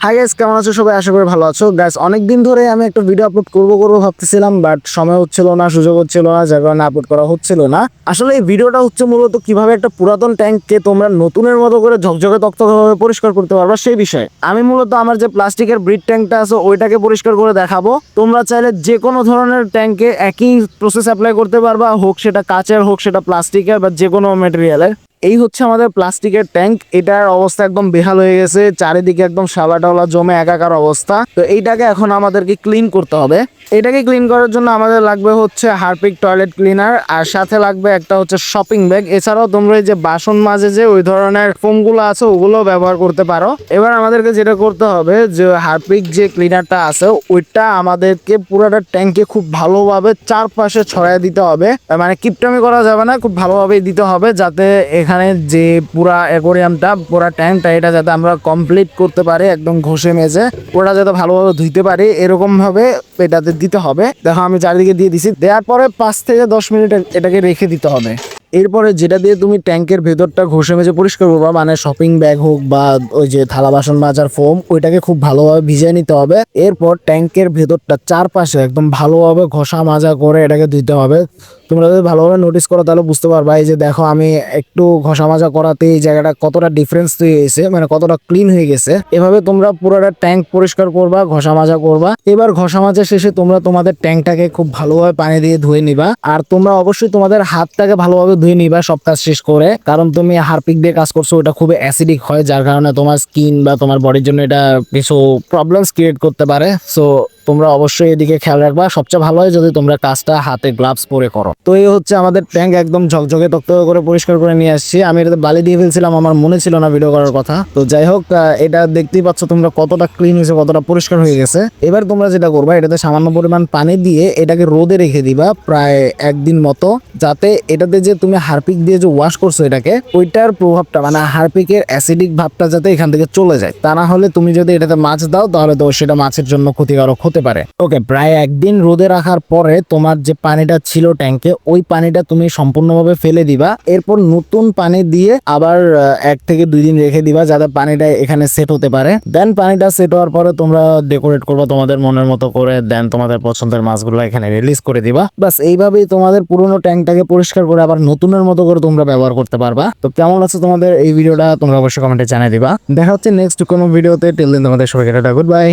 Hi guys, কেমন আছো সবাই? আশা করি ভালো আছো গাইস। অনেকদিন ধরে আমি একটা ভিডিও আপলোড করবো ভাবতেছিলাম, বাট সময় হচ্ছিল না, সুযোগ হচ্ছিল না, যার কারণে আপলোড করা হচ্ছিল না। আসলে এই ভিডিওটা হচ্ছে মূলত কিভাবে একটা পুরাতন ট্যাঙ্ককে তোমরা নতুনের মতো করে ঝকঝকে তকতকে পরিষ্কার করতে পারবা সেই বিষয়ে। আমি মূলত আমার যে প্লাস্টিকের ব্রিড ট্যাঙ্কটা আছে ওইটাকে পরিষ্কার করে দেখাবো। তোমরা চাইলে যে কোনো ধরনের ট্যাঙ্কে একই প্রসেস অ্যাপ্লাই করতে পারবা, হোক সেটা কাচের, হোক সেটা প্লাস্টিকের, বা যে কোনো মেটেরিয়ালের। এই হচ্ছে আমাদের প্লাস্টিকের ট্যাঙ্ক। এটার অবস্থা একদম বেহাল হয়ে গেছে, চারিদিকে একদম শালা টাওলা জমে একাকার অবস্থা। তো এইটাকে এখন আমাদেরকে ক্লিন করতে হবে। এটাকে ক্লিন করার জন্য আমাদের লাগবে হচ্ছে হারপিক টয়লেট ক্লিনার, আর সাথে লাগবে একটা হচ্ছে শপিং ব্যাগ। এছাড়াও তোমরা এই যে বাসন মাজে যে ওই ধরনের ফোমগুলো আছে ওগুলো ব্যবহার করতে পারো। এবার আমাদেরকে যেটা করতে হবে, যে হারপিক যে ক্লিনারটা আছে ওইটা আমাদেরকে পুরোটা ট্যাঙ্কে খুব ভালোভাবে চারপাশে ছড়াই দিতে হবে। মানে কিপটামি করা যাবে না, খুব ভালোভাবে দিতে হবে, যাতে এখানে যে পুরা অ্যাকোয়ারিয়ামটা, পুরা ট্যাঙ্কটা, এটা যাতে আমরা কমপ্লিট করতে পারি, একদম ঘষে মেজে ওটা যাতে ভালোভাবে ধুইতে পারি, এরকম ভাবে এটাতে দিতে হবে। দেখো আমি চারিদিকে দিয়ে দিছি। দেওয়ার পরে 5 থেকে 10 মিনিট এটাকে রেখে দিতে হবে। এরপরে যেটা দিয়ে তুমি ট্যাঙ্কের ভেতরটা ঘষে মেজে পরিষ্কার করবা, মানে শপিং ব্যাগ হোক বা ওই যে থালা বাসন মাজার ফোম, ওইটাকে খুব ভালোভাবে ভিজিয়ে নিতে হবে। এরপর ট্যাঙ্কের ভেতরটা চারপাশে একদম ভালোভাবে ঘষা মাজা করে এটাকে ধুইতে হবে। তোমরা যদি ভালোভাবে নোটিস করো তাহলে বুঝতে পারবা। এই যে দেখো আমি একটু ঘষা মাজা করাতে এই জায়গাটা কতটা ডিফারেন্স তৈরি হয়েছে, মানে কতটা ক্লিন হয়ে গেছে। এভাবে তোমরা পুরোটা ট্যাঙ্ক পরিষ্কার করবা, ঘষা মাজা করবা। এবার ঘষা মাজা শেষে তোমরা তোমাদের ট্যাঙ্কটাকে খুব ভালোভাবে পানি দিয়ে ধুয়ে নিবা। আর তোমরা অবশ্যই তোমাদের হাতটাকে ভালোভাবে ধুয়ে নিবা সব কাজ শেষ করে, কারণ তুমি হারপিক দিয়ে কাজ করছো, ওটা খুব অ্যাসিডিক হয়, যার কারণে তোমার স্কিন বা তোমার বডির জন্য এটা কিছু প্রবলেমস ক্রিয়েট করতে পারে। সো তোমরা অবশ্যই এদিকে খেয়াল রাখবা। সবচেয়ে ভালো হয় যদি তোমরা কাজটা হাতে গ্লাভস পরে করো। তো এই হচ্ছে আমাদের ট্যাঙ্ক একদম ঝকঝকে তকতকে করে পরিষ্কার করে নিয়ে আসছি। আমি এটাতে বালি দিয়ে ফেলছিলাম, আমার মনে ছিল না ভিডিও করার কথা। তো যাই হোক, এটা দেখতেই পাচ্ছ তোমরা কতটা ক্লিন হয়েছে, কতটা পরিষ্কার হয়ে গেছে। এবার তোমরা যেটা করবা, এটাতে সামান্য পরিমাণ পানি দিয়ে এটাকে রোদে রেখে দিবা প্রায় একদিন মতো, যাতে এটাতে যে তুমি হারপিক দিয়ে যে ওয়াশ করছো এটাকে, ওইটার প্রভাবটা মানে হারপিকের অ্যাসিডিক ভাবটা যাতে এখান থেকে চলে যায়। তা না হলে তুমি যদি এটাতে মাছ দাও তাহলে তো সেটা মাছের জন্য ক্ষতিকারক হতে পারে। ওকে, প্রায় একদিন রোদে রাখার পরে তোমার যে পানিটা ছিল ট্যাঙ্কে, ওই পানিটা তুমি সম্পূর্ণভাবে ফেলে দিবা। এরপর নতুন পানি দিয়ে আবার 1 থেকে 2 দিন রেখে দিবা, যাতে পানিটা এখানে সেট হতে পারে। দেন পানিটা সেট হওয়ার পরে তোমরা ডেকোরেট করবা তোমাদের মনের মতো করে। দেন তোমাদের পছন্দের মাছগুলো এখানে রিলিজ করে দিবা। বাস এইভাবেই তোমাদের পুরোনো ট্যাঙ্কটাকে পরিষ্কার করে আবার নতুনের মতো করে তোমরা ব্যবহার করতে পারবা। তো কেমন আছে তোমাদের এই ভিডিওটা তোমরা অবশ্যই কমেন্টে জানিয়ে দিবা। দেখা হচ্ছে নেক্সট কোনো ভিডিওতে। টিল দেন তোমাদের সবাইকে টাটা, গুড বাই।